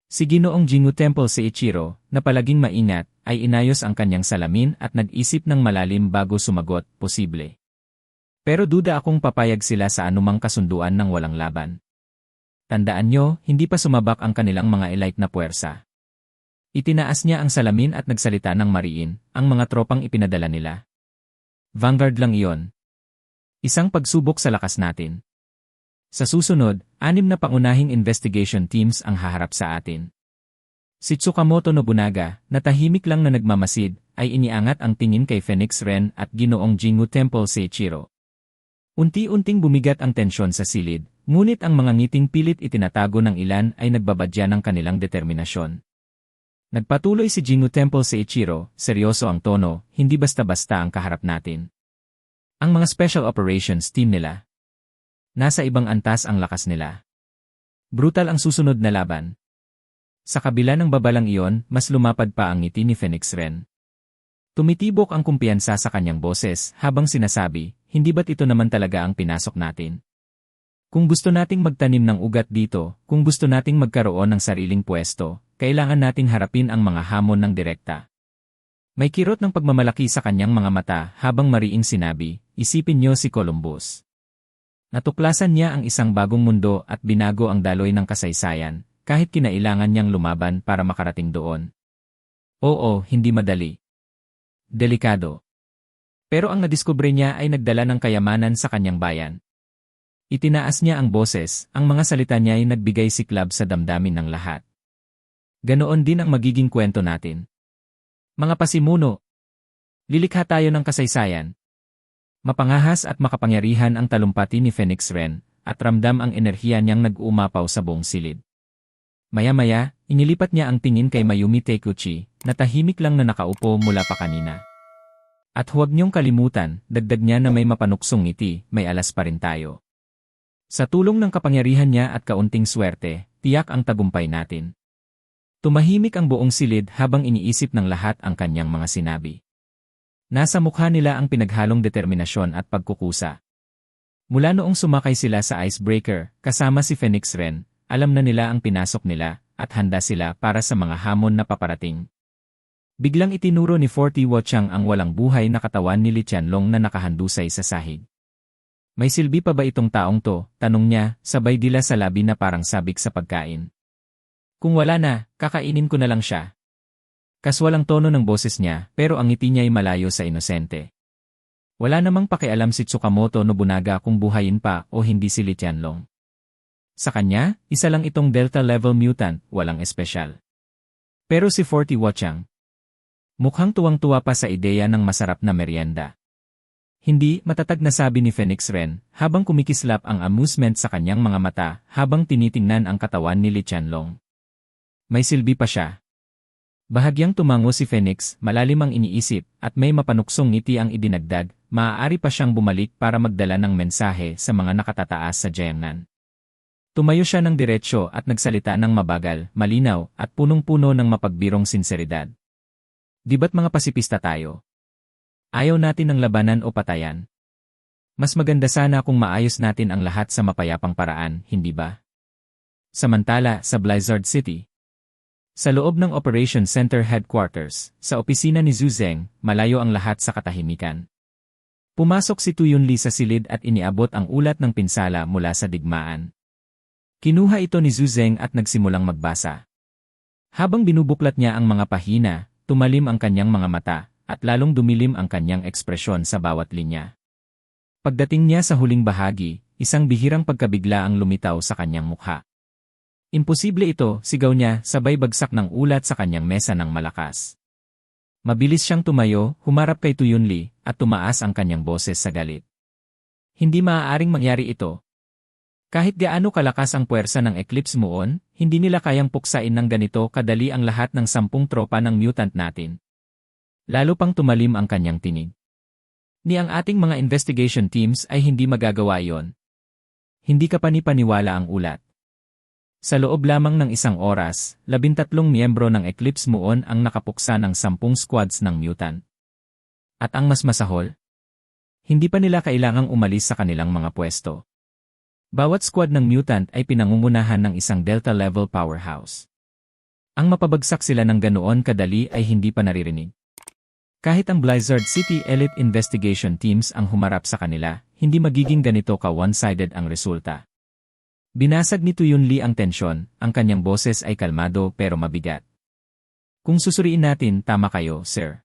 Si Ginoong Jingu Temple si Ichiro, na palaging maingat, ay inayos ang kanyang salamin at nag-isip ng malalim bago sumagot, posible. Pero duda akong papayag sila sa anumang kasunduan ng walang laban. Tandaan nyo, hindi pa sumabak ang kanilang mga elite na puwersa. Itinaas niya ang salamin at nagsalita ng mariin, ang mga tropang ipinadala nila. Vanguard lang iyon. Isang pagsubok sa lakas natin. Sa susunod, 6 na pangunahing investigation teams ang haharap sa atin. Si Tsukamoto Nobunaga, na tahimik lang na nagmamasid, ay iniangat ang tingin kay Phoenix Ren at Ginoong Jingu Temple Seiichiro. Unti-unting bumigat ang tensyon sa silid, ngunit ang mga ngiting pilit itinatago ng ilan ay nagbabadya ng kanilang determinasyon. Nagpatuloy si Jingu Temple Seiichiro, seryoso ang tono, hindi basta-basta ang kaharap natin. Ang mga special operations team nila. Nasa ibang antas ang lakas nila. Brutal ang susunod na laban. Sa kabila ng babalang iyon, mas lumapad pa ang ngiti ni Phoenix Ren. Tumitibok ang kumpiyansa sa kanyang boses habang sinasabi, hindi ba't ito naman talaga ang pinasok natin? Kung gusto nating magtanim ng ugat dito, kung gusto nating magkaroon ng sariling pwesto, kailangan nating harapin ang mga hamon ng direkta. May kirot ng pagmamalaki sa kanyang mga mata habang mariing sinabi, isipin niyo si Columbus. Natuklasan niya ang isang bagong mundo at binago ang daloy ng kasaysayan, kahit kinailangan niyang lumaban para makarating doon. Oo, hindi madali. Delikado. Pero ang nadiskubre niya ay nagdala ng kayamanan sa kanyang bayan. Itinaas niya ang boses, ang mga salita niya ay nagbigay siklab sa damdamin ng lahat. Ganoon din ang magiging kwento natin. Mga pasimuno. Lilikha tayo ng kasaysayan. Mapangahas at makapangyarihan ang talumpati ni Phoenix Ren, at ramdam ang enerhiya niyang nag-uumapaw sa buong silid. Maya-maya, inilipat niya ang tingin kay Mayumi Takuchi, na tahimik lang na nakaupo mula pa kanina. At huwag niyong kalimutan, dagdag niya na may mapanuksong ngiti, may alas pa rin tayo. Sa tulong ng kapangyarihan niya at kaunting swerte, tiyak ang tagumpay natin. Tumahimik ang buong silid habang iniisip ng lahat ang kanyang mga sinabi. Nasa mukha nila ang pinaghalong determinasyon at pagkukusa. Mula noong sumakay sila sa icebreaker, kasama si Phoenix Ren, alam na nila ang pinasok nila, at handa sila para sa mga hamon na paparating. Biglang itinuro ni 40 Wochang ang walang buhay na katawan ni Li Qianlong na nakahandusay sa sahig. May silbi pa ba itong taong to? Tanong niya, sabay dila sa labi na parang sabik sa pagkain. Kung wala na, kakainin ko na lang siya. Kaswalang tono ng boses niya, pero ang ngiti niya ay malayo sa inosente. Wala namang pakialam si Tsukamoto Nobunaga kung buhayin pa o hindi si Li Qianlong. Sa kanya, isa lang itong Delta-level mutant, walang espesyal. Pero si 40 Wochang, mukhang tuwang-tuwa pa sa ideya ng masarap na merienda. Hindi, matatag na sabi ni Phoenix Ren, habang kumikislap ang amusement sa kanyang mga mata habang tinitingnan ang katawan ni Li Qianlong. May silbi pa siya. Bahagyang tumango si Phoenix, malalim ang iniisip, at may mapanuksong ngiti ang idinagdag, maaari pa siyang bumalik para magdala ng mensahe sa mga nakatataas sa Jiangnan. Tumayo siya ng diretsyo at nagsalita ng mabagal, malinaw, at punong-puno ng mapagbirong sinseridad. Di ba't mga pasipista tayo? Ayaw natin ng labanan o patayan. Mas maganda sana kung maayos natin ang lahat sa mapayapang paraan, hindi ba? Samantala, sa Blizzard City, sa loob ng Operation Center Headquarters, sa opisina ni Zhu Zeng, malayo ang lahat sa katahimikan. Pumasok si Tu Yunli sa silid at iniabot ang ulat ng pinsala mula sa digmaan. Kinuha ito ni Zhu Zeng at nagsimulang magbasa. Habang binubuklat niya ang mga pahina, tumalim ang kanyang mga mata, at lalong dumilim ang kanyang ekspresyon sa bawat linya. Pagdating niya sa huling bahagi, isang bihirang pagkabigla ang lumitaw sa kanyang mukha. Imposible ito, sigaw niya, sabay bagsak ng ulat sa kanyang mesa ng malakas. Mabilis siyang tumayo, humarap kay Tu Yunli, at tumaas ang kanyang boses sa galit. Hindi maaaring mangyari ito. Kahit gaano kalakas ang puwersa ng Eclipse Moon, hindi nila kayang puksain ng ganito kadali ang lahat ng 10 tropa ng mutant natin. Lalo pang tumalim ang kanyang tinig. Ni ang ating mga investigation teams ay hindi magagawa iyon. Hindi ka panipaniwala ang ulat. Sa loob lamang ng 1 oras, 13 miyembro ng Eclipse Moon ang nakapuksa ng 10 squads ng mutant. At ang mas masahol? Hindi pa nila kailangang umalis sa kanilang mga pwesto. Bawat squad ng mutant ay pinangungunahan ng isang Delta-level powerhouse. Ang mapabagsak sila ng ganoon kadali ay hindi pa naririnig. Kahit ang Blizzard City Elite Investigation Teams ang humarap sa kanila, hindi magiging ganito ka one-sided ang resulta. Binasag ni Tuyun Lee ang tensyon, ang kanyang boses ay kalmado pero mabigat. Kung susuriin natin, tama kayo, sir.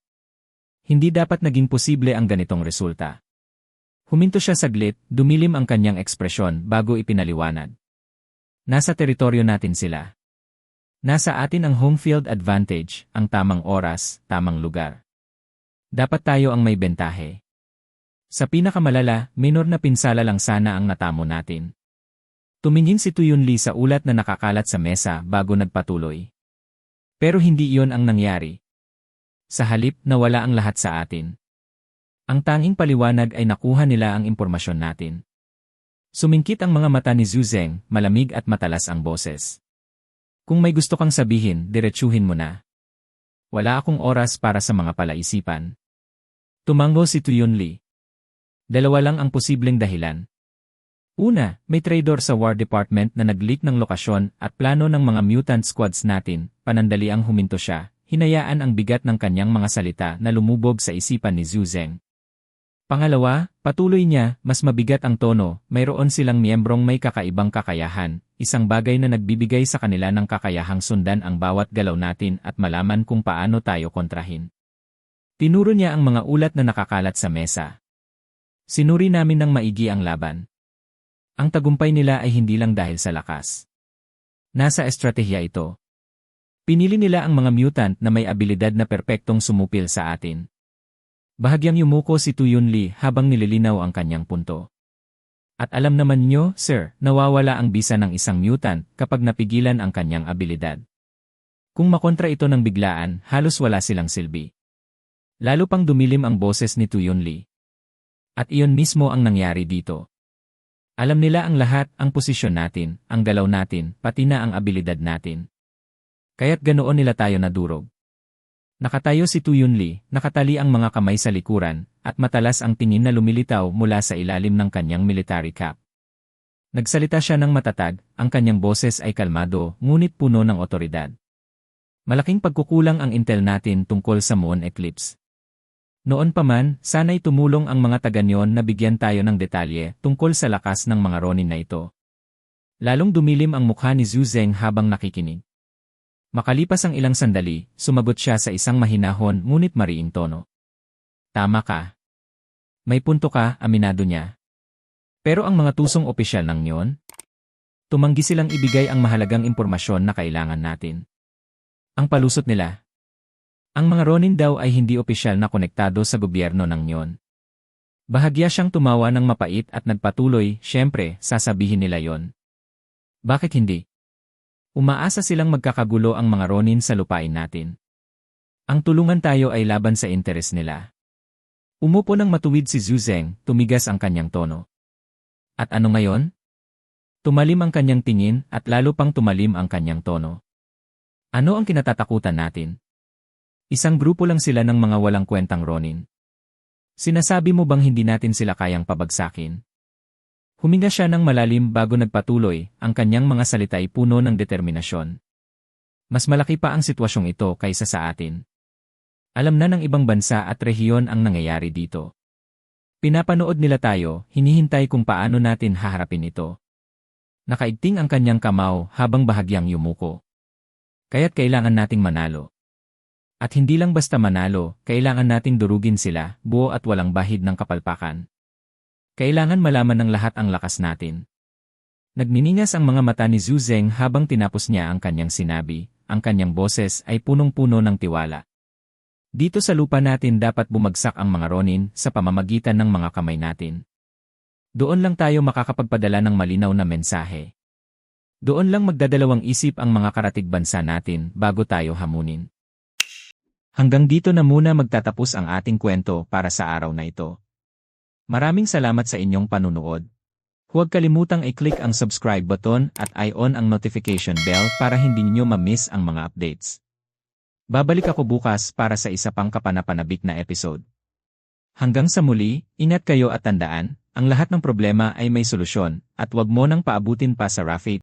Hindi dapat naging posible ang ganitong resulta. Huminto siya saglit, dumilim ang kanyang ekspresyon bago ipinaliwanag. Nasa teritoryo natin sila. Nasa atin ang home field advantage, ang tamang oras, tamang lugar. Dapat tayo ang may bentahe. Sa pinakamalala, minor na pinsala lang sana ang natamo natin. Tumingin si Tuyun Lee sa ulat na nakakalat sa mesa bago nagpatuloy. Pero hindi iyon ang nangyari. Sa halip, nawala ang lahat sa atin. Ang tanging paliwanag ay nakuha nila ang impormasyon natin. Sumingkit ang mga mata ni Zhu Zeng, malamig at matalas ang boses. Kung may gusto kang sabihin, diretsuhin mo na. Wala akong oras para sa mga palaisipan. Tumango si Tuyun Lee. Dalawa lang ang posibleng dahilan. Una, may traitor sa War Department na nag-leak ng lokasyon at plano ng mga mutant squads natin, panandali ang huminto siya, hinayaan ang bigat ng kanyang mga salita na lumubog sa isipan ni Zhu Zeng. Pangalawa, patuloy niya, mas mabigat ang tono, mayroon silang miyembrong may kakaibang kakayahan, isang bagay na nagbibigay sa kanila ng kakayahang sundan ang bawat galaw natin at malaman kung paano tayo kontrahin. Tinuro niya ang mga ulat na nakakalat sa mesa. Sinuri namin ng maigi ang laban. Ang tagumpay nila ay hindi lang dahil sa lakas. Nasa estratehiya ito. Pinili nila ang mga mutant na may abilidad na perpektong sumupil sa atin. Bahagyang yumuko si Tuyun Lee habang nililinaw ang kanyang punto. At alam naman niyo, sir, nawawala ang bisa ng isang mutant kapag napigilan ang kanyang abilidad. Kung makontra ito ng biglaan, halos wala silang silbi. Lalo pang dumilim ang boses ni Tuyun Lee. At iyon mismo ang nangyari dito. Alam nila ang lahat, ang posisyon natin, ang galaw natin, pati na ang abilidad natin. Kaya't ganoon nila tayo nadurog. Nakatayo si Tuyun Lee, nakatali ang mga kamay sa likuran, at matalas ang tingin na lumilitaw mula sa ilalim ng kanyang military cap. Nagsalita siya ng matatag, ang kanyang boses ay kalmado, ngunit puno ng otoridad. Malaking pagkukulang ang intel natin tungkol sa moon eclipse. Noon pa man, sana'y tumulong ang mga taga-Nyon na bigyan tayo ng detalye tungkol sa lakas ng mga Ronin na ito. Lalong dumilim ang mukha ni Zhu Zeng habang nakikinig. Makalipas ang ilang sandali, sumagot siya sa isang mahinahon ngunit mariing tono. Tama ka. May punto ka, aminado niya. Pero ang mga tusong opisyal ng Nyon? Tumanggi silang ibigay ang mahalagang impormasyon na kailangan natin. Ang palusot nila. Ang mga Ronin daw ay hindi opisyal na konektado sa gobyerno ng Nyon. Bahagya siyang tumawa ng mapait at nagpatuloy, syempre, sasabihin nila yon. Bakit hindi? Umaasa silang magkakagulo ang mga Ronin sa lupain natin. Ang tulungan tayo ay laban sa interes nila. Umupo ng matuwid si Zhu Zeng, tumigas ang kanyang tono. At ano ngayon? Tumalim ang kanyang tingin at lalo pang tumalim ang kanyang tono. Ano ang kinatatakutan natin? Isang grupo lang sila ng mga walang kwentang Ronin. Sinasabi mo bang hindi natin sila kayang pabagsakin? Huminga siya ng malalim bago nagpatuloy, ang kanyang mga salita ay puno ng determinasyon. Mas malaki pa ang sitwasyong ito kaysa sa atin. Alam na ng ibang bansa at rehiyon ang nangyayari dito. Pinapanood nila tayo, hinihintay kung paano natin haharapin ito. Nakaigting ang kanyang kamao habang bahagyang yumuko. Kaya't kailangan nating manalo. At hindi lang basta manalo, kailangan nating durugin sila, buo at walang bahid ng kapalpakan. Kailangan malaman ng lahat ang lakas natin. Nagniningas ang mga mata ni Zhu Zeng habang tinapos niya ang kanyang sinabi, ang kanyang boses ay punong-puno ng tiwala. Dito sa lupa natin dapat bumagsak ang mga Ronin sa pamamagitan ng mga kamay natin. Doon lang tayo makakapagpadala ng malinaw na mensahe. Doon lang magdadalawang isip ang mga karatig bansa natin bago tayo hamunin. Hanggang dito na muna magtatapos ang ating kwento para sa araw na ito. Maraming salamat sa inyong panunood. Huwag kalimutang i-click ang subscribe button at i-on ang notification bell para hindi niyo ma-miss ang mga updates. Babalik ako bukas para sa isa pang kapanapanabik na episode. Hanggang sa muli, ingat kayo at tandaan, ang lahat ng problema ay may solusyon, at huwag mo nang paabutin pa sa Rafi.